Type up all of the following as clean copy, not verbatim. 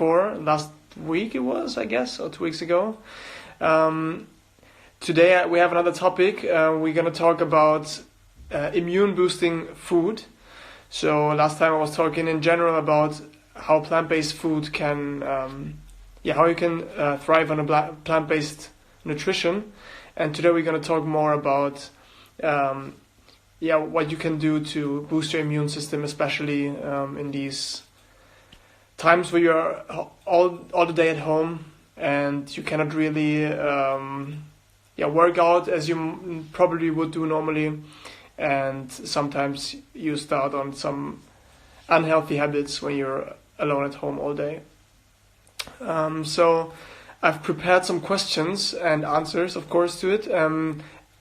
for last week it was, I guess, or 2 weeks ago. Today we have another topic. We're going to talk about immune boosting food. So last time I was talking in general about how plant-based food can, how you can thrive on a plant-based nutrition. And today we're going to talk more about what you can do to boost your immune system, especially in these times where you're all the day at home and you cannot really work out as you probably would do normally, and sometimes you start on some unhealthy habits when you're alone at home all day. So I've prepared some questions and answers, of course, to it.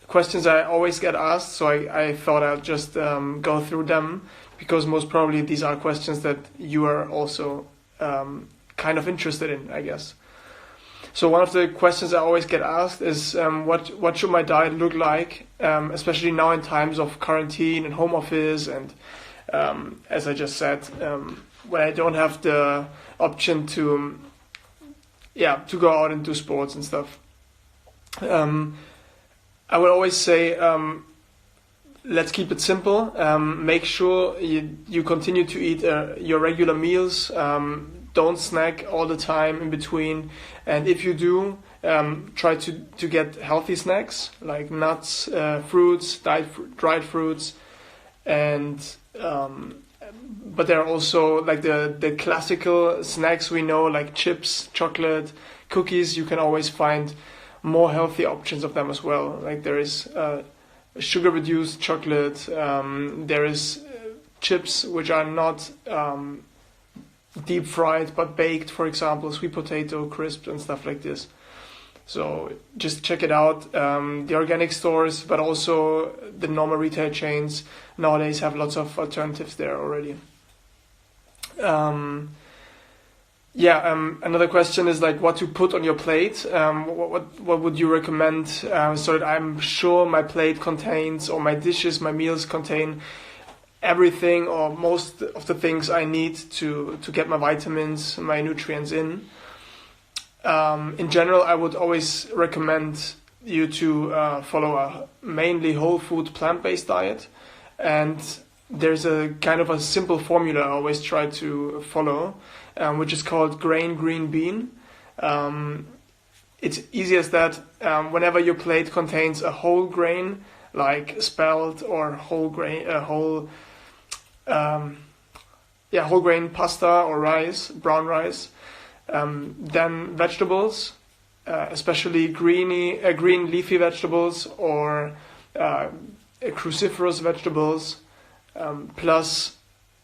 Questions I always get asked, so I thought I'd just go through them, because most probably these are questions that you are also kind of interested in, I guess. So one of the questions I always get asked is what should my diet look like, especially now in times of quarantine and home office, and as I just said, when I don't have the option to go out and do sports and stuff. I would always say, let's keep it simple. Make sure you continue to eat your regular meals. Don't snack all the time in between. And if you do, try to get healthy snacks like nuts, fruits, dried fruits, and but there are also like the classical snacks we know, like chips, chocolate, cookies. You can always find more healthy options of them as well. Like there is sugar reduced chocolate, there is chips which are not deep fried but baked, for example, sweet potato crisps and stuff like this. So just check it out. The organic stores, but also the normal retail chains nowadays have lots of alternatives there already. Another question is like what to put on your plate. What would you recommend so that I'm sure my plate contains, or my dishes, my meals contain everything or most of the things I need to get my vitamins, my nutrients in. In general, I would always recommend you to follow a mainly whole food plant-based diet, and there's a kind of a simple formula I always try to follow, which is called grain, green, bean. It's easy as that. Whenever your plate contains a whole grain, like spelt or whole grain, whole grain pasta or rice, brown rice, then vegetables, especially green leafy vegetables or cruciferous vegetables, plus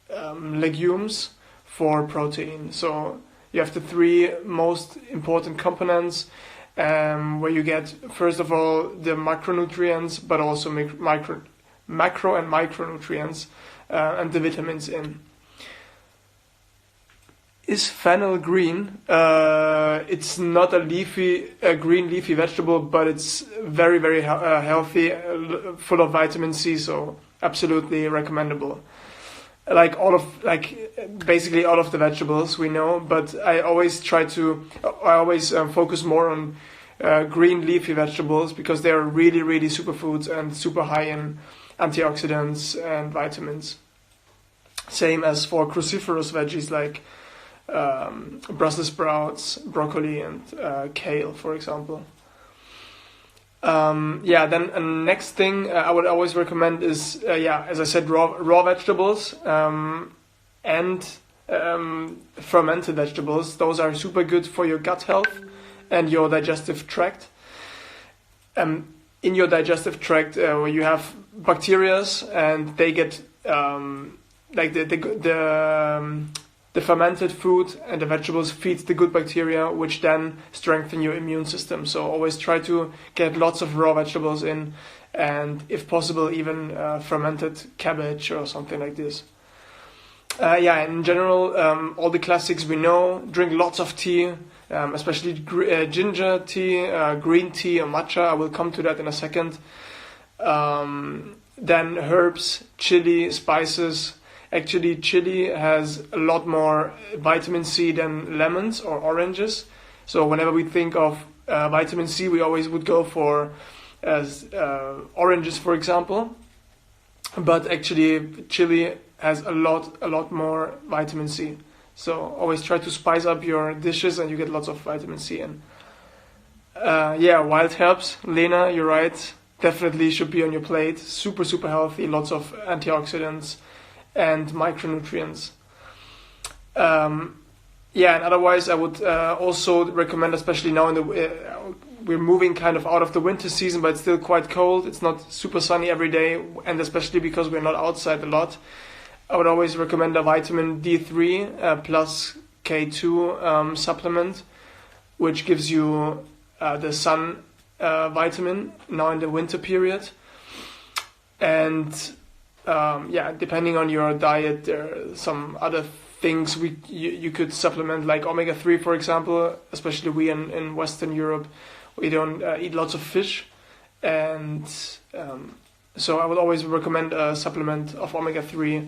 legumes for protein. So you have the three most important components, where you get, first of all, the macronutrients, but also macro and micronutrients, and the vitamins in. Is fennel green? It's not a green leafy vegetable, but it's very, very healthy, full of vitamin C, so absolutely recommendable. Basically all of the vegetables we know, but I always focus more on green leafy vegetables, because they are really, really superfoods and super high in antioxidants and vitamins. Same as for cruciferous veggies like Brussels sprouts, broccoli, and kale, for example. Then next thing I would always recommend is, as I said, raw vegetables and fermented vegetables. Those are super good for your gut health and your digestive tract. In your digestive tract, where you have bacteria, and they get the fermented food and the vegetables feeds the good bacteria, which then strengthen your immune system. So always try to get lots of raw vegetables in, and if possible, even fermented cabbage or something like this. In general, all the classics we know. Drink lots of tea, especially ginger tea, green tea, or matcha. I will come to that in a second. Then herbs, chili, spices. Actually, chili has a lot more vitamin C than lemons or oranges. So whenever we think of vitamin C, we always would go for oranges, for example. But actually, chili has a lot more vitamin C. So always try to spice up your dishes, and you get lots of vitamin C in. Wild herbs, Lena, you're right. Definitely should be on your plate. Super, super healthy. Lots of antioxidants and micronutrients. And otherwise, I would also recommend, especially now we're moving kind of out of the winter season, but it's still quite cold. It's not super sunny every day, and especially because we're not outside a lot, I would always recommend a vitamin D3 plus K2 supplement, which gives you the sun vitamin now in the winter period. And depending on your diet, there are some other things you could supplement, like omega-3, for example. Especially we in Western Europe, we don't eat lots of fish, and so I would always recommend a supplement of omega-3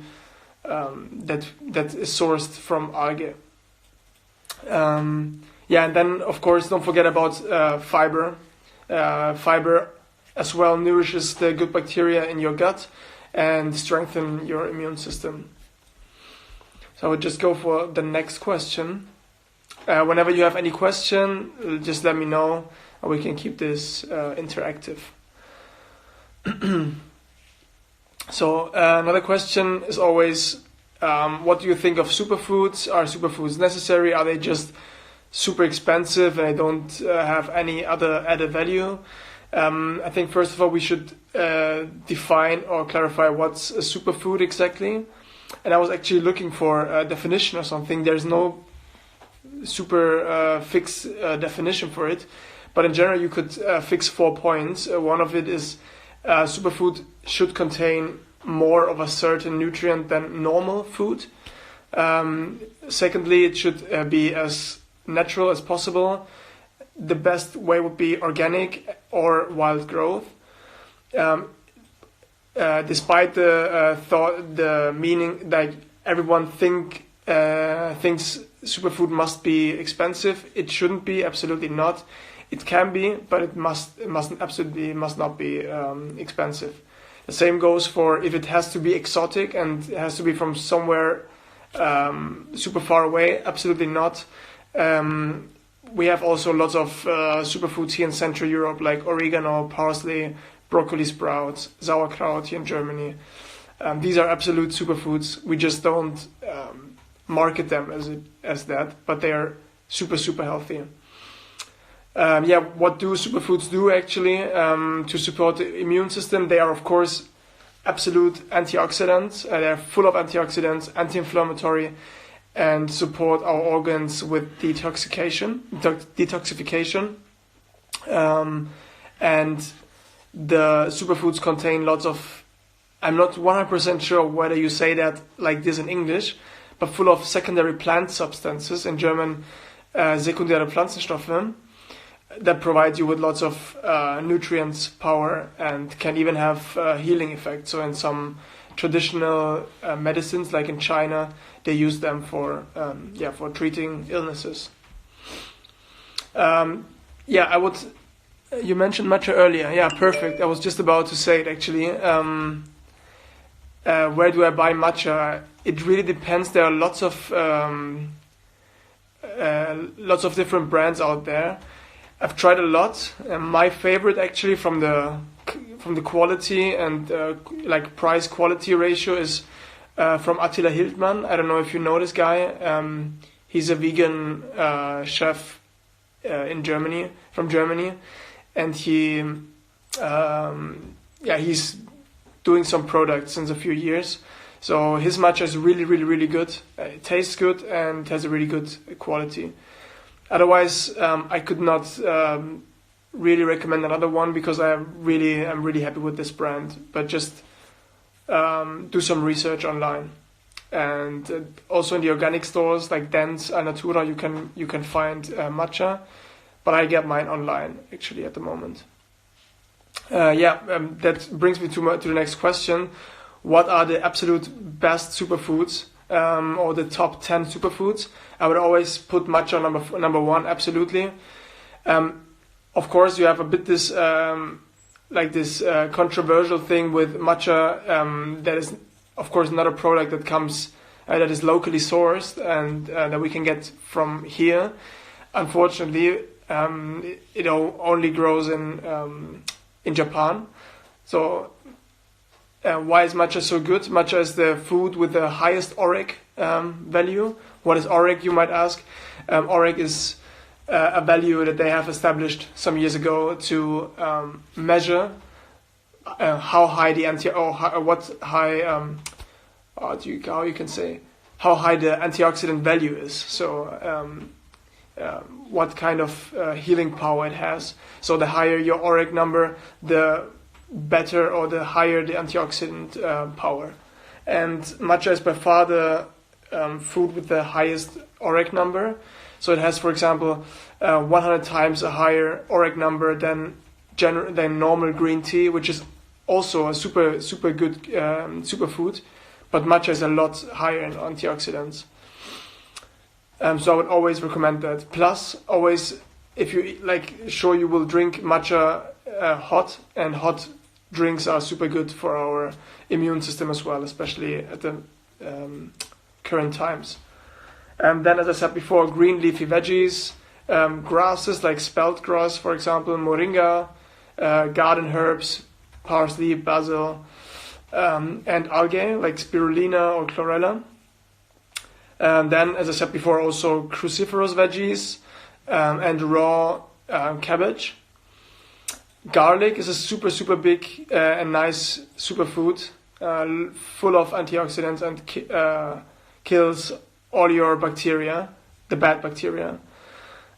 that is sourced from algae. And then of course don't forget about fiber. Fiber as well nourishes the good bacteria in your gut and strengthen your immune system. So I would just go for the next question. Whenever you have any question, just let me know, and we can keep this interactive. So another question is always, what do you think of superfoods? Are superfoods necessary? Are they just super expensive and they don't have any other added value? I think first of all we should define or clarify what's a superfood exactly. And I was actually looking for a definition or something. There's no super fixed definition for it, but in general you could fix 4 points. One of it is superfood should contain more of a certain nutrient than normal food. Secondly, it should be as natural as possible. The best way would be organic or wild growth. Despite the meaning that everyone thinks superfood must be expensive, it shouldn't be. Absolutely not. It can be, but it must not be expensive. The same goes for if it has to be exotic and it has to be from somewhere super far away. Absolutely not. We have also lots of superfoods here in Central Europe, like oregano, parsley, broccoli sprouts, sauerkraut here in Germany. These are absolute superfoods. We just don't market them as that, but they are super, super healthy. What do superfoods do actually to support the immune system? They are, of course, absolute antioxidants. They are full of antioxidants, anti-inflammatory, and support our organs with detoxification. And the superfoods contain lots of, I'm not 100% sure whether you say that like this in English, but full of secondary plant substances, in German sekundäre Pflanzenstoffe, that provide you with lots of nutrients, power, and can even have healing effects. So in some traditional medicines, like in China, they use them for treating illnesses. I would. You mentioned matcha earlier. Yeah, perfect. I was just about to say it actually. Where do I buy matcha? It really depends. There are lots of different brands out there. I've tried a lot. My favorite actually from the quality and price quality ratio is from Attila Hildmann. I don't know if you know this guy. He's a vegan chef from Germany, and he's doing some products since a few years. So his matcha is really, really, really good. It tastes good and has a really good quality. Otherwise, I could not really recommend another one because I'm really happy with this brand. But just do some research online, and also in the organic stores like Dents, Alnatura, you can find matcha. But I get mine online actually at the moment. That brings me to the next question. what are the absolute best superfoods, or the top 10 superfoods, I would always put matcha number one, absolutely. Of course, you have a bit this controversial thing with matcha. That is, of course, not a product that comes that is locally sourced and that we can get from here. Unfortunately, it only grows in Japan. So why is matcha so good? Matcha is the food with the highest ORAC value. What is ORAC, you might ask? ORAC is a value that they have established some years ago to measure how high the antioxidant value is. So what kind of healing power it has. So the higher your ORAC number, the better or the higher the antioxidant power. And matcha is by far the food with the highest ORAC number. So it has, for example, 100 times a higher ORAC number than normal green tea, which is also a super good superfood. But matcha is a lot higher in antioxidants. So I would always recommend that. Plus, always, if you sure you will drink matcha hot, and hot drinks are super good for our immune system as well, especially at the current times. And then, as I said before, green leafy veggies, grasses like spelt grass, for example, moringa, garden herbs, parsley, basil, and algae like spirulina or chlorella. Then, as I said before, also cruciferous veggies and raw cabbage. Garlic is a super big and nice superfood, full of antioxidants and kills all your bacteria, the bad bacteria.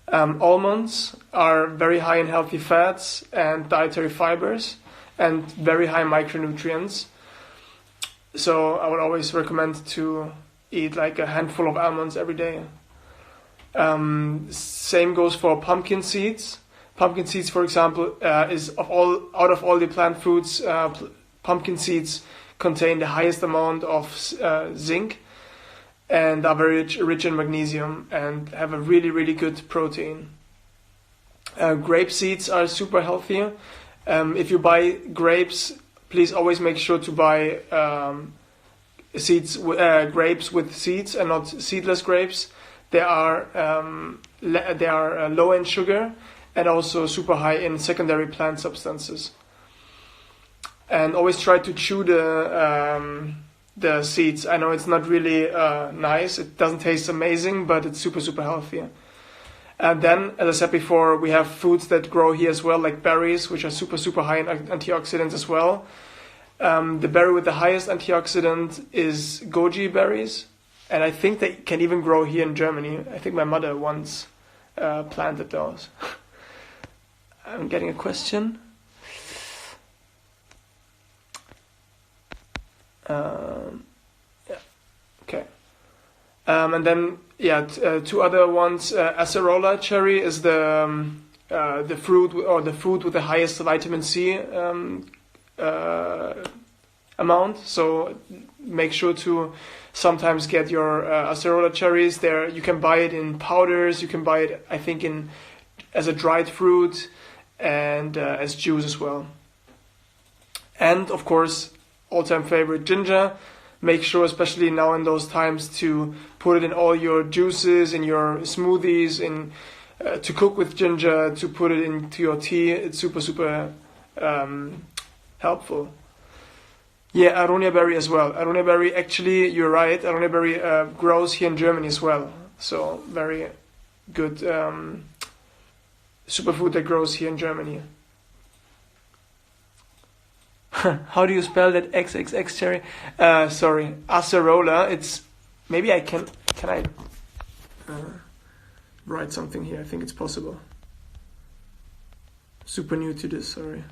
Almonds are very high in healthy fats and dietary fibers and very high micronutrients. So I would always recommend to eat like a handful of almonds every day. Same goes for pumpkin seeds. Pumpkin seeds, for example, out of all the plant foods, pumpkin seeds contain the highest amount of zinc and are very rich in magnesium and have a really good protein. Grape seeds are super healthy. If you buy grapes, please always make sure to buy grapes with seeds and not seedless grapes. They are low in sugar and also super high in secondary plant substances. And always try to chew the seeds. I know it's not really nice. It doesn't taste amazing, but it's super healthy. And then, as I said before, we have foods that grow here as well, like berries, which are super high in antioxidants as well. The berry with the highest antioxidant is goji berries, and I think they can even grow here in Germany. I think my mother once planted those. I'm getting a question. Okay. And then, two other ones. Acerola cherry is the fruit or the food with the highest vitamin C amount. So make sure to sometimes get your acerola cherries. There, you can buy it in powders. You can buy it, I think, as a dried fruit and as juice as well. And of course, all-time favorite, ginger. Make sure, especially now in those times, to put it in all your juices, in your smoothies, to cook with ginger, to put it into your tea. It's super helpful. Yeah, aronia berry as well. Aronia berry, actually, you're right. Aronia berry grows here in Germany as well. So very good superfood that grows here in Germany. How do you spell that XXX cherry? Sorry, acerola. It's maybe I can I write something here? I think it's possible. Super new to this. Sorry.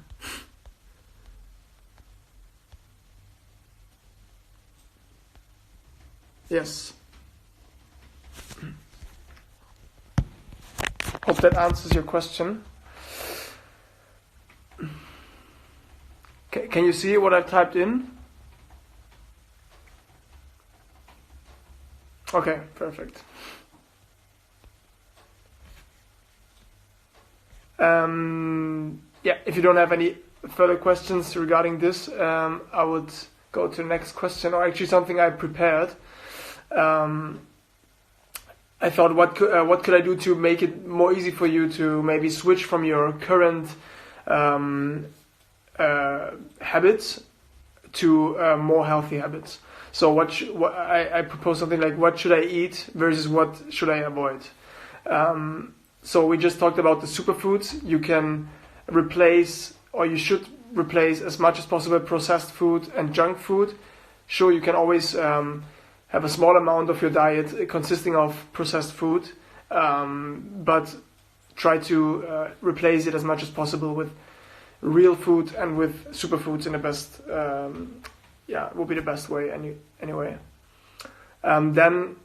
Yes. Hope that answers your question. Can you see what I've typed in? Okay, perfect. Yeah, if you don't have any further questions regarding this, I would go to the next question, or actually something I prepared. I thought, what could I do to make it more easy for you to maybe switch from your current habits to more healthy habits. So I propose something like, what should I eat versus what should I avoid? So we just talked about the superfoods. You can replace, or you should replace as much as possible, processed food and junk food. Sure, you can always have a small amount of your diet consisting of processed food, but try to replace it as much as possible with real food and with superfoods in the best, will be the best way anyway. Then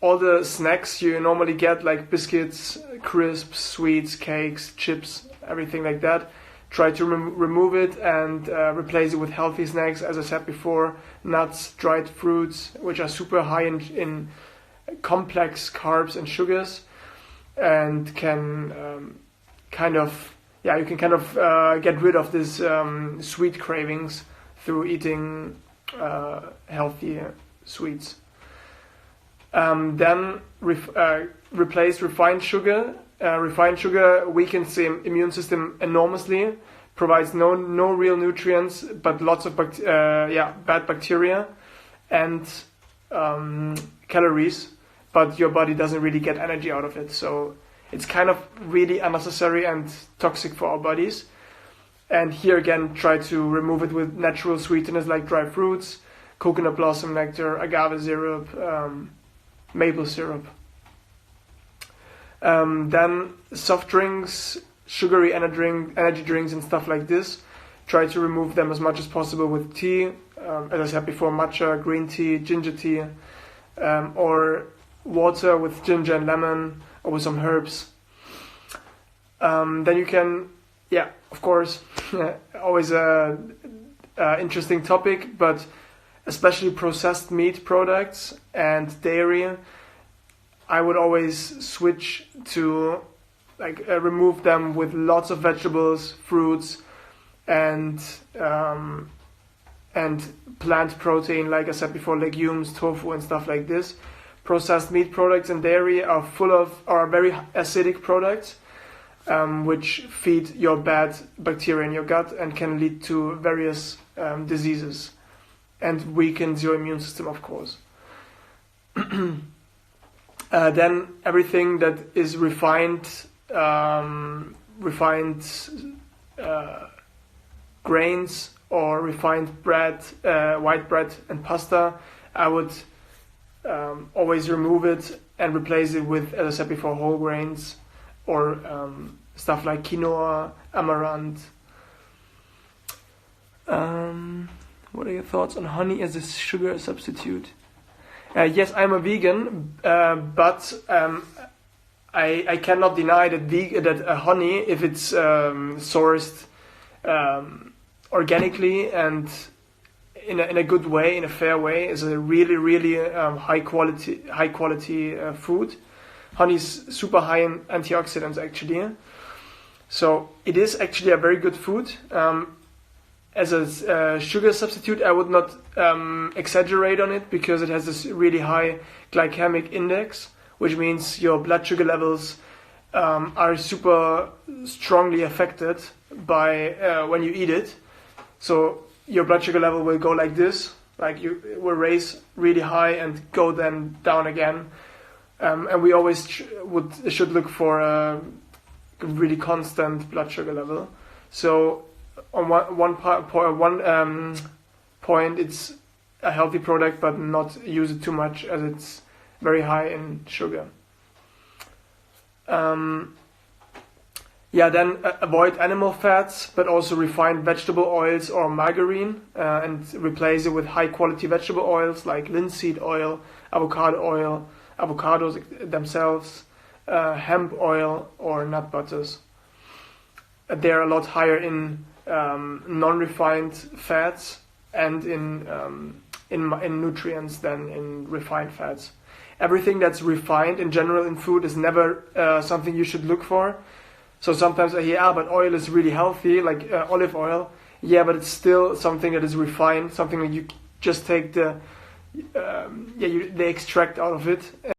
all the snacks you normally get, like biscuits, crisps, sweets, cakes, chips, everything like that, try to remove it and replace it with healthy snacks, as I said before, nuts, dried fruits, which are super high in complex carbs and sugars, and can you can get rid of this sweet cravings through eating healthy sweets. Then replace refined sugar. Refined sugar weakens the immune system enormously, provides no real nutrients, but lots of bad bacteria and calories, but your body doesn't really get energy out of it. So it's kind of really unnecessary and toxic for our bodies. And here again, try to remove it with natural sweeteners like dry fruits, coconut blossom nectar, agave syrup, maple syrup. Then soft drinks, sugary energy drinks and stuff like this. Try to remove them as much as possible with tea. As I said before, matcha, green tea, ginger tea, or water with ginger and lemon, or with some herbs. Then you can, of course, always a interesting topic, but especially processed meat products and dairy, I would always switch to remove them with lots of vegetables, fruits, and plant protein, like I said before, legumes, tofu, and stuff like this. Processed meat products and dairy are very acidic products, which feed your bad bacteria in your gut and can lead to various diseases and weakens your immune system, of course. Then everything that is refined grains or refined bread, white bread and pasta, I would always remove it and replace it with, as I said before, whole grains or stuff like quinoa, amaranth. What are your thoughts on honey as a sugar substitute? Yes, I'm a vegan, but I cannot deny that honey, if it's sourced organically and in a good way, in a fair way, is a really high quality food. Honey is super high in antioxidants, actually. So it is actually a very good food. As a sugar substitute, I would not exaggerate on it, because it has this really high glycemic index, which means your blood sugar levels are super strongly affected by when you eat it. So your blood sugar level will go like this, it will raise really high and go then down again. And we always should look for a really constant blood sugar level. So on one point, it's a healthy product, but not use it too much, as it's very high in sugar. Then avoid animal fats, but also refined vegetable oils or margarine, and replace it with high quality vegetable oils like linseed oil, avocado oil, avocados themselves, hemp oil, or nut butters. They're a lot higher in non-refined fats and in nutrients than in refined fats. everything that's refined in general in food is never something you should look for. So sometimes I hear, but oil is really healthy, like olive oil. Yeah, but it's still something that is refined, something that you just take the extract out of it.